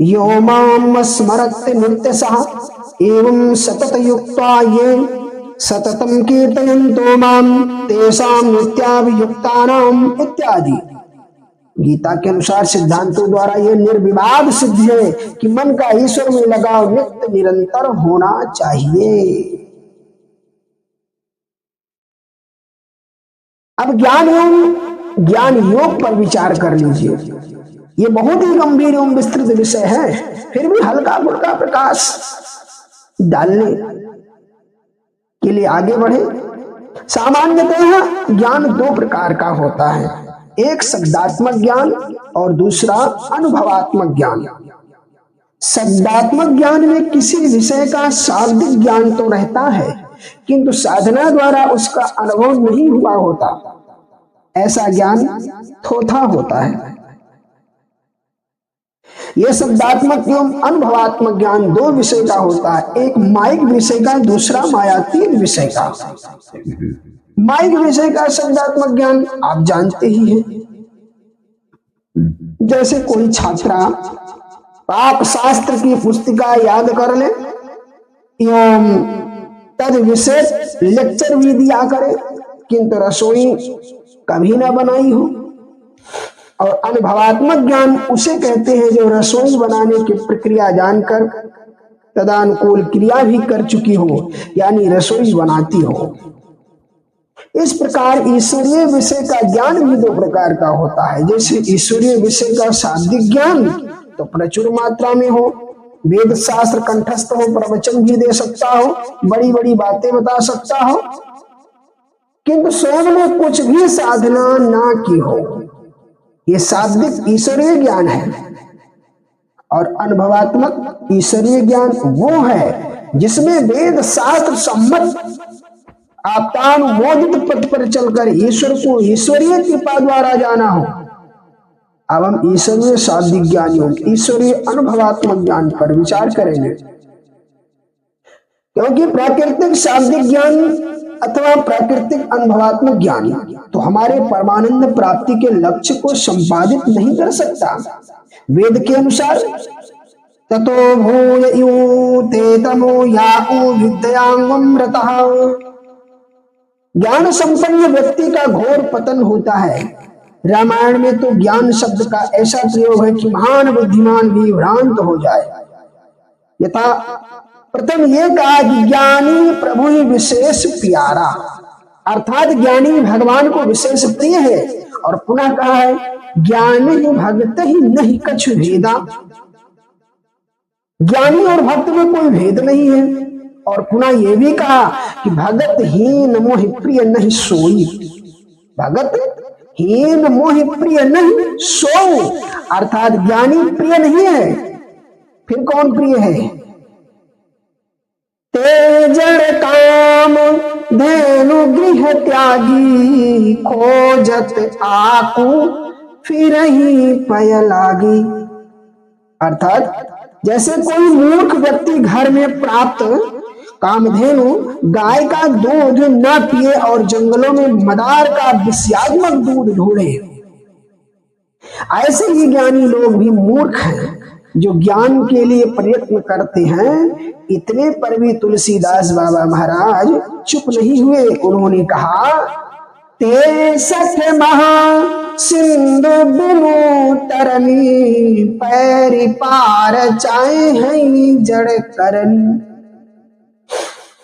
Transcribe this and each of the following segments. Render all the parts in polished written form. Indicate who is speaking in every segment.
Speaker 1: यो माम स्मरत् नित्यसः एवं सतत युक्ता ये सततम कीर्तयन्तो माम तेषां नित्याभियुक्तानाम इत्यादि। गीता के अनुसार सिद्धांतों द्वारा यह निर्विवाद सिद्ध है कि मन का ईश्वर में लगाव नित्य निरंतर होना चाहिए। अब ज्ञान योग पर विचार कर लीजिए। ये बहुत ही गंभीर एवं विस्तृत विषय है, फिर भी हल्का फुल्का प्रकाश डालने के लिए आगे बढ़े। सामान्यतः ज्ञान दो प्रकार का होता है, एक शब्दात्मक ज्ञान और दूसरा अनुभवात्मक ज्ञान। शब्दात्मक ज्ञान में किसी विषय का शाब्दिक ज्ञान तो रहता है, किंतु साधना द्वारा उसका अनुभव नहीं हुआ होता, ऐसा ज्ञान थोथा होता है। यह शब्दात्मक एवं अनुभवात्मक ज्ञान दो विषय का होता है, एक माइक विषय का, दूसरा मायातीत विषय का। माइक विषय का शब्दात्मक ज्ञान आप जानते ही हैं। जैसे कोई छात्रा पाक शास्त्र की पुस्तिका याद कर ले एवं तद विषय लेक्चर भी दिया करे, किंतु रसोई कभी ना बनाई हो। और अनुभवात्मक ज्ञान उसे कहते हैं जो रसोई बनाने की प्रक्रिया जानकर तदानुकूल क्रिया भी कर चुकी हो, यानी रसोई बनाती हो। इस प्रकार ईश्वरीय विषय का ज्ञान भी दो प्रकार का होता है। जैसे ईश्वरीय विषय का शाब्दिक ज्ञान तो प्रचुर मात्रा में हो, वेद शास्त्र कंठस्थ हो, प्रवचन भी दे सकता हो, बड़ी बड़ी बातें बता सकता हो, किंतु स्वयं ने कुछ भी साधना ना की हो, ये शाब्दिक ईश्वरीय ज्ञान है। और अनुभवात्मक ईश्वरीय ज्ञान वो है जिसमें वेद शास्त्र सम्मत आप्तानुमोदित पथ पर चलकर ईश्वर को ईश्वरीय कृपा द्वारा जाना हो। अब हम ईश्वरीय शाब्दिक ज्ञानियों, ईश्वरीय अनुभवात्मक ज्ञान पर विचार करेंगे, क्योंकि प्राकृतिक शाब्दिक ज्ञान अथवा प्राकृतिक अनुभवात्मक ज्ञान तो हमारे परमानंद प्राप्ति के लक्ष्य को संपादित नहीं कर सकता। वेद के अनुसार ततो भूयते तमो याउ विद्यांगमृतः, ज्ञान संपन्न व्यक्ति का घोर पतन होता है। रामायण में तो ज्ञान शब्द का ऐसा प्रयोग है कि महान बुद्धिमान भी भ्रांत हो जाए। यथा प्रथम ये कहा कि ज्ञानी प्रभु ही विशेष प्यारा, अर्थात ज्ञानी भगवान को विशेष प्रिय है। और पुनः कहा है ज्ञान ही भक्त ही नहीं कछु भेदा, ज्ञानी और भक्त में कोई भेद नहीं है। और पुनः ये भी कहा कि भगत हीन मोह प्रिय नहीं सोई, भगत हीन मोह प्रिय नहीं सोऊ, अर्थात ज्ञानी प्रिय नहीं है, फिर कौन प्रिय है? तेजड़ काम धेनु गृह त्यागी, खोजत आकू फिर ही पय लागी। अर्थात जैसे कोई मूर्ख व्यक्ति घर में प्राप्त कामधेनु गाय का दूध न पिए और जंगलों में मदार का विषयात्मक दूध ढूंढे, ऐसे ही ज्ञानी लोग भी मूर्ख हैं जो ज्ञान के लिए प्रयत्न करते हैं। इतने पर भी तुलसीदास बाबा महाराज चुप नहीं हुए। उन्होंने कहा ते सठ महा सिंधु बिनु तरनी, पैरी पार चाहे हैं जड़ करनी।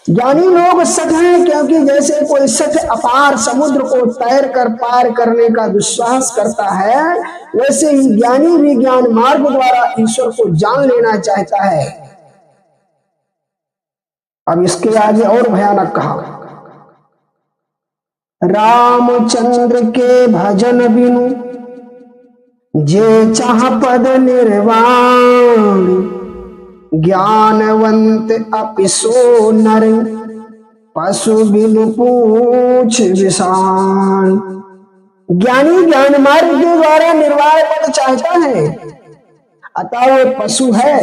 Speaker 1: ज्ञानी लोग सठ हैं क्योंकि जैसे कोई सठ अपार समुद्र को तैर कर पार करने का विश्वास करता है, वैसे ही ज्ञानी भी ज्ञान मार्ग द्वारा ईश्वर को जान लेना चाहता है। अब इसके आगे और भयानक कहा, रामचंद्र के भजन बिनु जे चाह पद निर्वाण, ज्ञानवंत अपिसो नर पशु बिनु पूछ विषाण। ज्ञानी ज्ञान मार्ग के द्वारा निर्वाण पद चाहता है, अतः वो पशु है,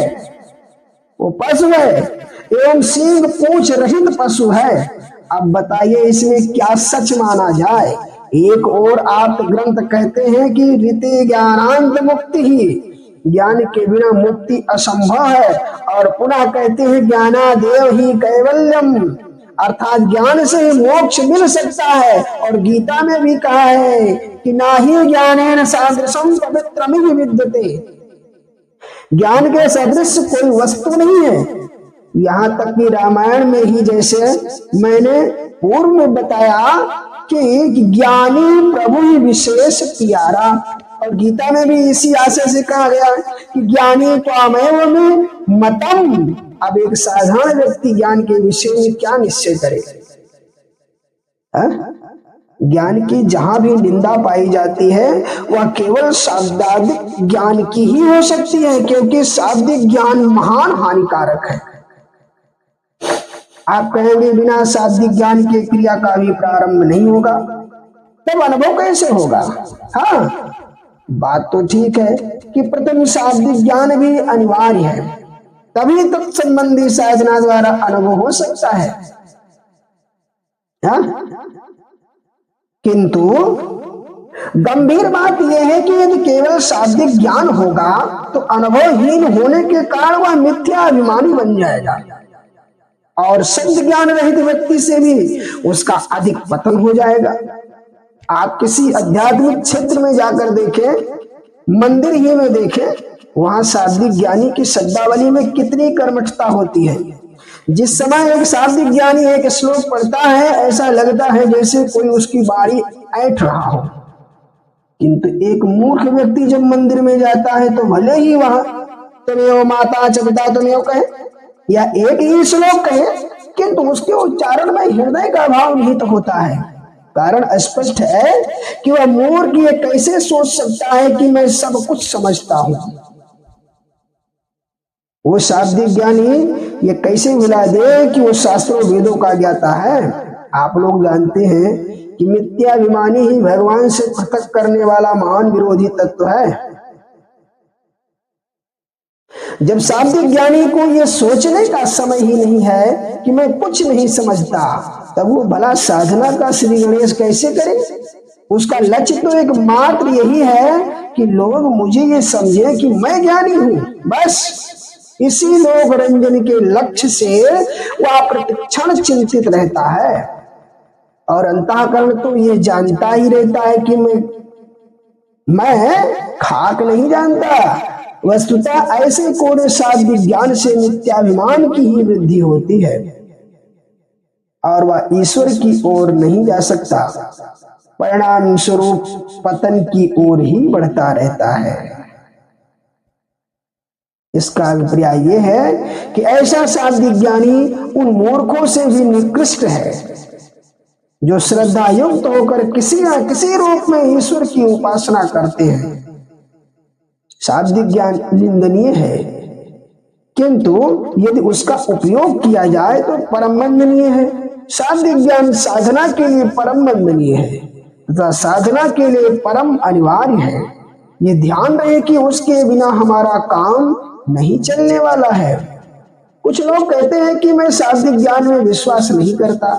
Speaker 1: वो पशु है एवं सींग पूछ रहित पशु है। अब बताइए इसमें क्या सच माना जाए? एक और आप ग्रंथ कहते हैं कि रीति ज्ञानांत मुक्ति ही, ज्ञान के बिना मुक्ति असंभव है। और पुनः कहते हैं ज्ञानादेव ही कैवल्यम, अर्थात ज्ञान से ही मोक्ष मिल सकता है। और गीता में भी कहा है कि नाहि ज्ञानेन सादृशं पवित्रमिह विद्यते, ज्ञान के सदृश कोई वस्तु नहीं है। यहाँ तक कि रामायण में ही, जैसे मैंने पूर्व में बताया कि ज्ञानी प्रभु ही विशेष प्यारा, और गीता में भी इसी आशय से कहा गया कि ज्ञानी त्वामेव में मतम। अब एक साधारण व्यक्ति ज्ञान के विषय में क्या निश्चय करे? ज्ञान की जहां भी निंदा पाई जाती है वह केवल शाब्दिक ज्ञान की ही हो सकती है, क्योंकि शाब्दिक ज्ञान महान हानिकारक है। आप कहेंगे बिना शाब्दिक ज्ञान के क्रिया का भी प्रारंभ नहीं होगा, तब अनुभव कैसे होगा? हाँ, बात तो ठीक है कि प्रथम शाब्दिक ज्ञान भी अनिवार्य है, तभी तत्संबंधी साधना द्वारा अनुभव हो सकता है। हाँ? किंतु गंभीर बात यह है कि यदि केवल शाब्दिक ज्ञान होगा तो अनुभवहीन होने के कारण वह मिथ्या अभिमानी बन जाएगा, और शब्द ज्ञान रहित व्यक्ति से भी उसका अधिक पतन हो जाएगा। आप किसी आध्यात्मिक क्षेत्र में जाकर देखें, मंदिर ही में देखें, वहां शाब्दिक ज्ञानी की शब्दावली में कितनी कर्मठता होती है। जिस समय एक शाब्दिक ज्ञानी एक श्लोक पढ़ता है, ऐसा लगता है जैसे कोई उसकी बारी ऐंठ रहा हो। किंतु एक मूर्ख व्यक्ति जब मंदिर में जाता है तो भले ही वहां तुमेव माता च पिता तुमेव कहे या एक ही श्लोक कहे, किंतु उसके उच्चारण में हृदय का भाव निहित होता है। कारण स्पष्ट है कि वह मूर्ख ये कैसे सोच सकता है कि मैं सब कुछ समझता हूं। वो शाब्दिक ज्ञानी ये कैसे भुला दे कि वो शास्त्रों वेदों का ज्ञाता है। आप लोग जानते हैं कि मिथ्याभिमानी ही भगवान से पृथक करने वाला महान विरोधी तत्व है। जब शाब्दिक ज्ञानी को ये सोचने का समय ही नहीं है कि मैं कुछ नहीं समझता, तब वो भला साधना का श्री गणेश कैसे करे? उसका लक्ष्य तो एक मात्र यही है कि लोग मुझे ये समझे कि मैं ज्ञानी हूं, बस इसी लोक रंजन के लक्ष्य से वह प्रतिक्षण चिंतित रहता है। और अंतःकरण तो ये जानता ही रहता है कि मैं खाक नहीं जानता। वस्तुतः ऐसे कोरे शाब्दिक ज्ञान से नित्याभिमान की ही वृद्धि होती है और वह ईश्वर की ओर नहीं जा सकता, परिणाम स्वरूप पतन की ओर ही बढ़ता रहता है। इसका अभिप्राय यह है कि ऐसा शाब्दिक ज्ञानी उन मूर्खों से भी निकृष्ट है जो श्रद्धा युक्त होकर किसी न किसी रूप में ईश्वर की उपासना करते हैं। शाब्दिक ज्ञान निंदनीय है, किंतु यदि उसका उपयोग किया जाए तो परम वंदनीय है। शाब्दिक ज्ञान साधना के लिए परम वंदनीय है तथा साधना के लिए परम अनिवार्य है। ये ध्यान रहे कि उसके बिना हमारा काम नहीं चलने वाला है। कुछ लोग कहते हैं कि मैं शाब्दिक ज्ञान में विश्वास नहीं करता,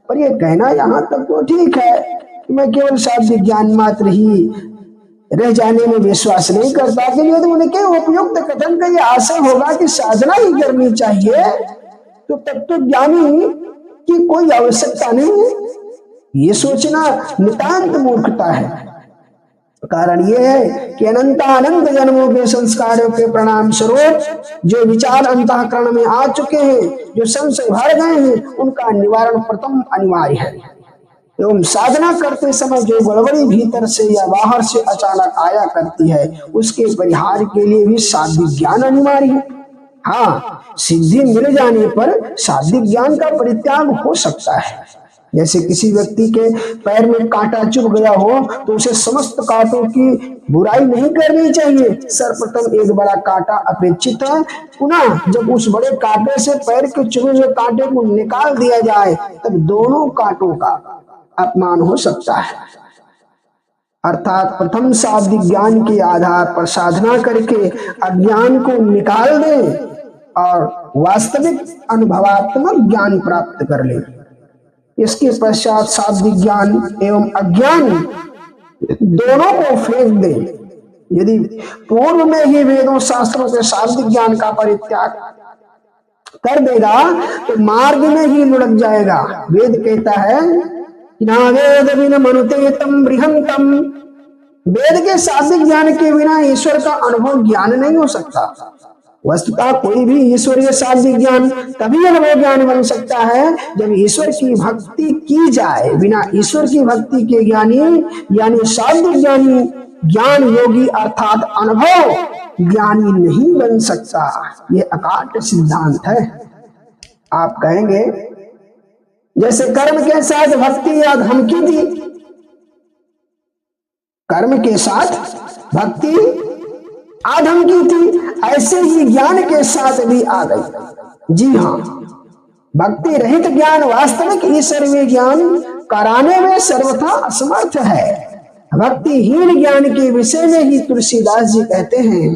Speaker 1: पर यह कहना यहाँ तक तो ठीक है कि मैं केवल शाब्दिक ज्ञान मात्र ही रह जाने में विश्वास नहीं करता, कि यदि उनके उपयुक्त कथन का यह आशय होगा कि साधना ही करनी चाहिए तो तब तो ज्ञानी की कोई आवश्यकता नहीं है। ये सोचना नितांत मूर्खता है। कारण यह है कि अनंत जन्मों के संस्कारों के परिणाम स्वरूप जो विचार अंतःकरण में आ चुके हैं, जो संशय भर गए हैं, उनका निवारण प्रथम अनिवार्य है। एवं साधना करते समय जो गड़बड़ी भीतर से या बाहर से अचानक आया करती है, उसके परिहार के लिए भी शाब्दिक ज्ञान अनिवार्य है। हाँ, सिद्धि मिल जाने पर शाब्दिक ज्ञान का परित्याग हो सकता है। जैसे किसी व्यक्ति के पैर में कांटा चुभ गया हो तो उसे समस्त कांटों की बुराई नहीं करनी चाहिए। सर्वप्रथम एक बड़ा कांटा अपेक्षित है, पुनः जब उस बड़े कांटे से पैर के चुभे हुए कांटे को निकाल दिया जाए तब दोनों कांटों का अपमान हो सकता है। अर्थात प्रथम शाब्दिक ज्ञान के आधार पर साधना करके अज्ञान को निकाल दें और वास्तविक अनुभवात्मक ज्ञान प्राप्त कर लें। इसके पश्चात शाब्दिक ज्ञान एवं अज्ञान दोनों को फेंक दें। यदि पूर्व में ही वेदों शास्त्रों के शाब्दिक ज्ञान का परित्याग कर देगा तो मार्ग में ही लुढ़क जाएगा। वेद कहता है कि ना वेद बिन मनुते तम बृहंतम, वेद के शाब्दिक ज्ञान के बिना ईश्वर का अनुभव ज्ञान नहीं हो सकता। वस्तुतः कोई भी ईश्वरीय शाब्दिक ज्ञान तभी अनुभव ज्ञान बन सकता है जब ईश्वर की भक्ति की जाए। बिना ईश्वर की भक्ति के ज्ञानी यानी शाब्दिक ज्ञानी ज्ञान योगी अर्थात अनुभव ज्ञानी नहीं बन सकता। ये अकाट्य सिद्धांत है। आप कहेंगे जैसे कर्म के साथ भक्ति या धमकी थी, कर्म के साथ भक्ति आधम की थी, ऐसे ही ज्ञान के साथ भी आ गई। जी हाँ, भक्ति रहित ज्ञान वास्तविक ईश्वरीय ज्ञान कराने में सर्वथा असमर्थ है। भक्तिहीन ज्ञान के विषय में ही तुलसीदास जी कहते हैं,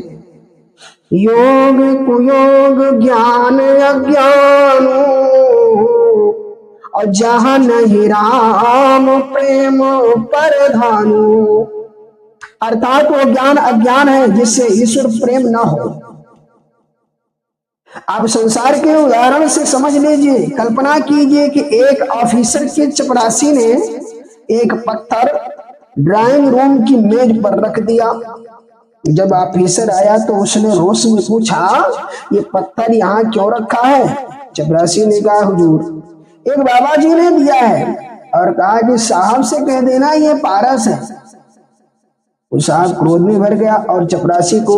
Speaker 1: योग कुयोग ज्ञान अज्ञान और जहाँ नहीं राम प्रेम परधानु, अर्थात वो ज्ञान अज्ञान है जिससे ईश्वर प्रेम न हो। आप संसार के उदाहरण से समझ लीजिए। कल्पना कीजिए कि एक ऑफिसर के चपरासी ने एक पत्थर ड्राइंग रूम की मेज पर रख दिया। जब ऑफिसर आया तो उसने रोष में पूछा, ये पत्थर यहाँ क्यों रखा है? चपरासी ने कहा, हुजूर एक बाबा जी ने दिया है और कहा कि साहब से कह देना ये पारस है। उस साहब क्रोध में भर गया और चपरासी को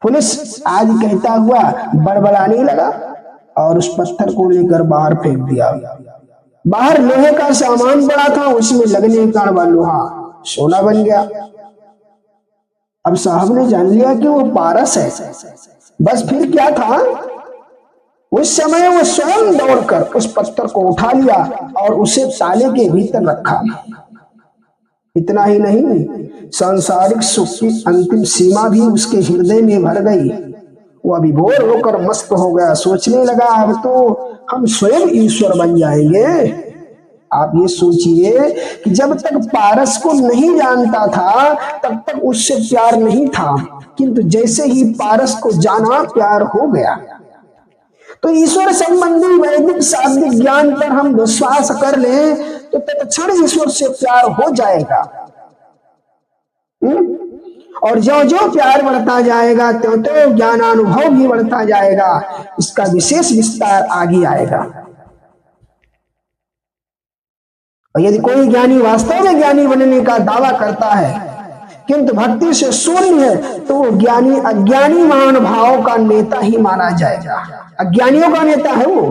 Speaker 1: पुलिस आज कहता हुआ बड़बड़ाने लगा और उस पत्थर को लेकर बाहर फेंक दिया। बाहर लोहे का सामान पड़ा था, उसमें लगने का लोहा सोना बन गया। अब साहब ने जान लिया कि वो पारस है। बस फिर क्या था, उस समय वो स्वयं दौड़कर उस पत्थर को उठा लिया और उसे ताले के भीतर रखा। इतना ही नहीं, सांसारिक सुख की अंतिम सीमा भी उसके हृदय में भर गई। वो अभिभोर होकर मस्त हो गया। सोचने लगा, अब तो हम स्वयं ईश्वर बन जाएंगे। आप ये सोचिए कि जब तक पारस को नहीं जानता था तब तक उससे प्यार नहीं था, किंतु जैसे ही पारस को जाना प्यार हो गया। तो ईश्वर संबंधी वैदिक शाब्दिक ज्ञान पर हम विश्वास कर लें तो तत्क्षण ईश्वर से प्यार हो जाएगा। और जो जो प्यार बढ़ता जाएगा त्यों तो ज्ञानानुभव भी बढ़ता जाएगा। इसका विशेष विस्तार आगे आएगा। और यदि कोई ज्ञानी वास्तव में ज्ञानी बनने का दावा करता है किंतु भक्ति से शून्य है तो वो ज्ञानी अज्ञानी महानुभावों का नेता ही माना जाएगा। अज्ञानियों का नेता है वो,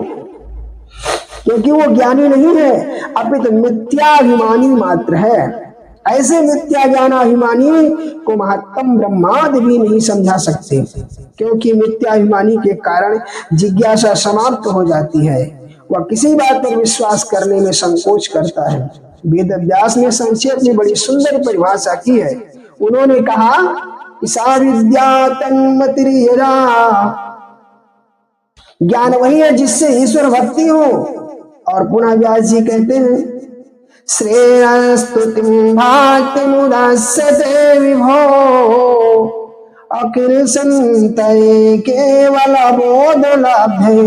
Speaker 1: क्योंकि वो ज्ञानी नहीं है, अपितु मिथ्याभिमानी मात्र है। ऐसे मिथ्या ज्ञानाभिमानी को महत्तम ब्रह्मादि भी नहीं समझा सकते, क्योंकि मिथ्याभिमानी के कारण जिज्ञासा समाप्त हो जाती है। वह किसी बात पर विश्वास करने में संकोच करता है। वेद व्यास ने संक्षेप में बड़ी सुंदर परिभाषा की है। उन्होंने कहा कि सा विद्या तन्मतिर्यजा, ज्ञान वही है जिससे ईश्वर भक्ति हो। और पुनः व्यास जी कहते हैं, श्रेयस्तुतिं भक्ति मुदास्यते विभो अकृसंतये केवल बोध लभ्ये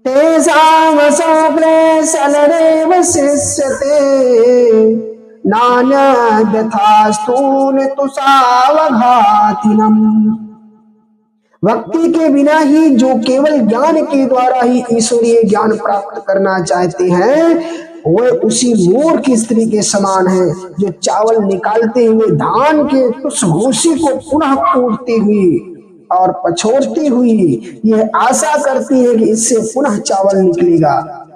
Speaker 1: तेषां स्वप्ने सलरेव शिष्यते नान्यथास्तून तुषावघातिनम्। भक्ति के बिना ही जो केवल ज्ञान के द्वारा ही ईश्वरीय ज्ञान प्राप्त करना चाहते हैं वो उसी मूर्ख स्त्री के समान है जो चावल निकालते हुए धान के उस भूसी को पुनः कूटती हुई और पछोड़ती हुई यह आशा करती है कि इससे पुनः चावल निकलेगा।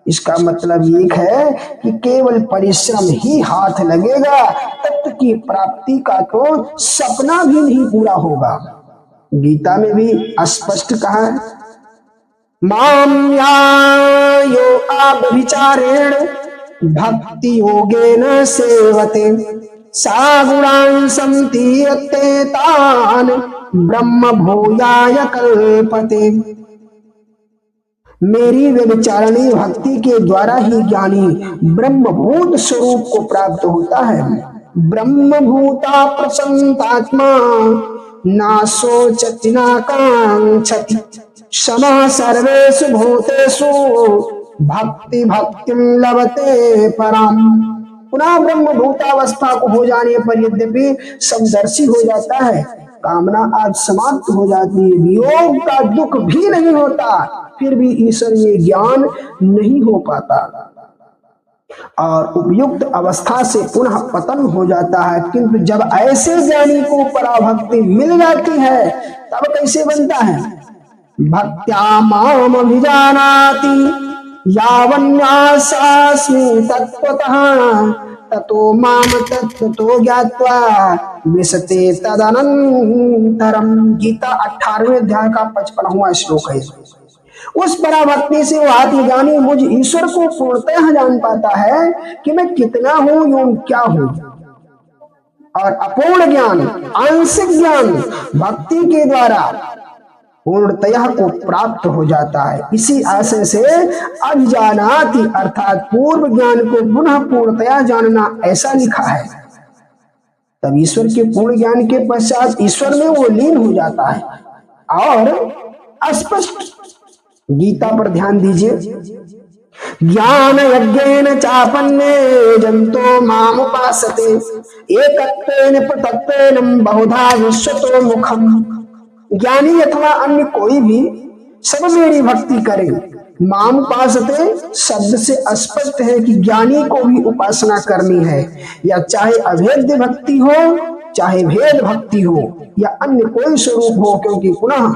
Speaker 1: इसका मतलब एक है कि केवल परिश्रम ही हाथ लगेगा, तत्व की प्राप्ति का तो सपना भी नहीं पूरा होगा। गीता में भी स्पष्ट कहा है, माम यायो अव्यभिचारेण भक्ति योगेन सेवते सा गुणान् संतीरते तान् ब्रह्म भूयाय कल्पते। मेरी व्यभिचारिणी भक्ति के द्वारा ही ज्ञानी ब्रह्मभूत स्वरूप को प्राप्त होता है। ब्रह्म भूता प्रसन्नात्मा ना शोचति ना कांक्षति क्षमा सर्वेषु भूतेषु भक्ति भक्तिं लभते परम। पुनः ब्रह्म भूतावस्था को हो जाने पर यद्यपि समदर्शी हो जाता है, कामना आज समाप्त हो जाती है, वियोग का दुख भी नहीं होता, फिर भी ईश्वरीय ज्ञान नहीं हो पाता और उपयुक्त अवस्था से पुनः पतन हो जाता है। किंतु जब ऐसे ज्ञानी को पराभक्ति मिल जाती है तब कैसे बनता है? भक्त्या माम अभिजानाति यावन्यासास्मि तत्त्वतः ततो माम तत्त्वतो ज्ञात्वा विशते तदनन्तरम। गीता 18वें अध्याय का 55वां श्लोक है। उस पराभक्ति से वो आत्मज्ञानी मुझ ईश्वर को पूर्णतः जान पाता है कि मैं कितना हूं, यूं क्या हूं। और अपूर्ण ज्ञान, आंशिक ज्ञान भक्ति के द्वारा पूर्णतया को प्राप्त हो जाता है। इसी आशय से अभिजानाति अर्थात पूर्व ज्ञान को पुनः पूर्णतया जानना ऐसा लिखा है। तब ईश्वर के पूर्ण ज्ञान के पश्चात ईश्वर में वो लीन हो जाता है। और स्पष्ट गीता पर ध्यान दीजिए, ज्ञान यज्ञेन चापन्ने जंतो माम उपासते एकत्वेन पृथक्त्वेन बहुधा विश्वतो मुखम। ज्ञानी अथवा अन्य कोई भी सब मेरी भक्ति करे। माम उपासते शब्द से स्पष्ट है कि ज्ञानी को भी उपासना करनी है, या चाहे अभेद्य भक्ति हो, चाहे भेद भक्ति हो, या अन्य कोई स्वरूप हो। क्योंकि पुनः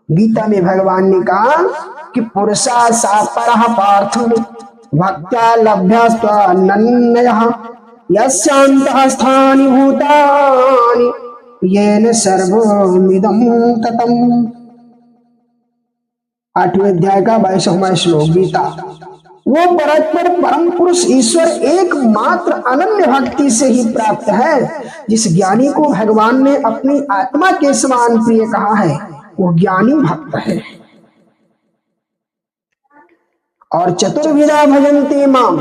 Speaker 1: गीता में भगवान ने कहा कि पुरुषा सा परः पार्थ भक्त्या लभ्यस्त्वनन्यः यस्यान्तः स्थानि भूतानि येन सर्वमिदं ततम्। 8वें अध्याय का 22वां श्लोक गीता। वो परस्पर परम पुरुष ईश्वर एकमात्र अनन्य भक्ति से ही प्राप्त है। जिस ज्ञानी को भगवान ने अपनी आत्मा के समान प्रिय कहा है वो ज्ञानी भक्त है। और चतुर्विधा भजन्ते माम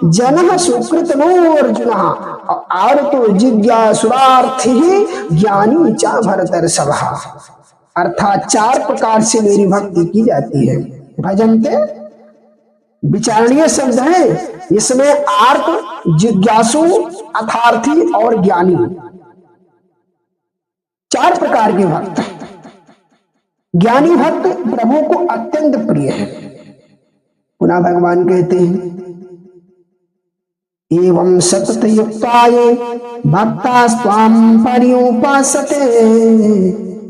Speaker 1: जनः सुकृतनो अर्जुन। और तो जिज्ञासुरार्थी ज्ञानी चा भरतर्षभ। अर्थात 4 प्रकार से मेरी भक्ति की जाती है। भजन्ते विचारणीय शब्द है, इसमें आर्त, जिज्ञासु, अर्थार्थी और ज्ञानी 4 प्रकार के भक्त। ज्ञानी भक्त प्रभु को अत्यंत प्रिय है। पुनः भगवान कहते हैं एवं सतत युक्ताये भक्तास्त्वां पर्युपासते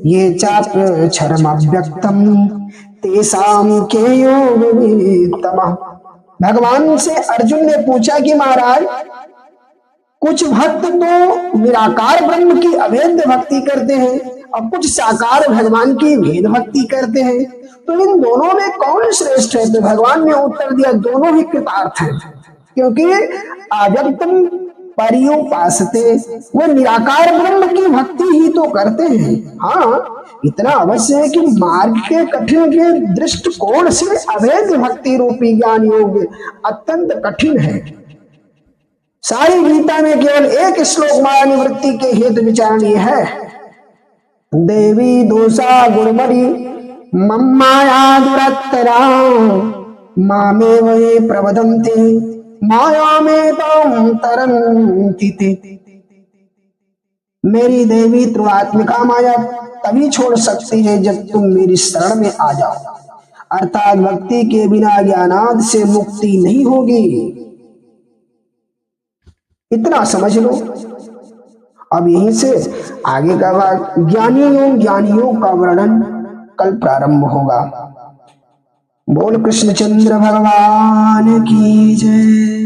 Speaker 1: ये चाप्यक्षरमव्यक्तम् तेषां के योगवित्तमः। भगवान से अर्जुन ने पूछा कि महाराज कुछ भक्त तो निराकार ब्रह्म की अभेद्य भक्ति करते हैं और कुछ साकार भगवान की भेद भक्ति करते हैं, तो इन दोनों में कौन श्रेष्ठ है? तो भगवान ने उत्तर दिया दोनों ही कृतार्थ हैं, क्योंकि अव्यक्तम पर्युपासते वो निराकार ब्रह्म की भक्ति ही तो करते हैं। हाँ, इतना अवश्य है कि मार्ग के कठिन के दृष्टिकोण से अभेद भक्ति रूपी ज्ञान योग अत्यंत कठिन है। सारी गीता में केवल एक श्लोक माया निवृत्ति के हेतु विचारणीय है। देवी दोषा गुरुमरी मम्माया दुरत्तरा मामे वे प्रवदन्ति माया में तरन्ति ते। मेरी देवी त्रिआत्मिका माया तभी छोड़ सकती है जब तुम मेरी शरण में आ जाओ। अर्थात भक्ति के बिना ज्ञानाद से मुक्ति नहीं होगी। इतना समझ लो। अब यहीं से आगे का भाग ज्ञानियों का वर्णन कल प्रारंभ होगा। बोल कृष्णचंद्र भगवान की जय।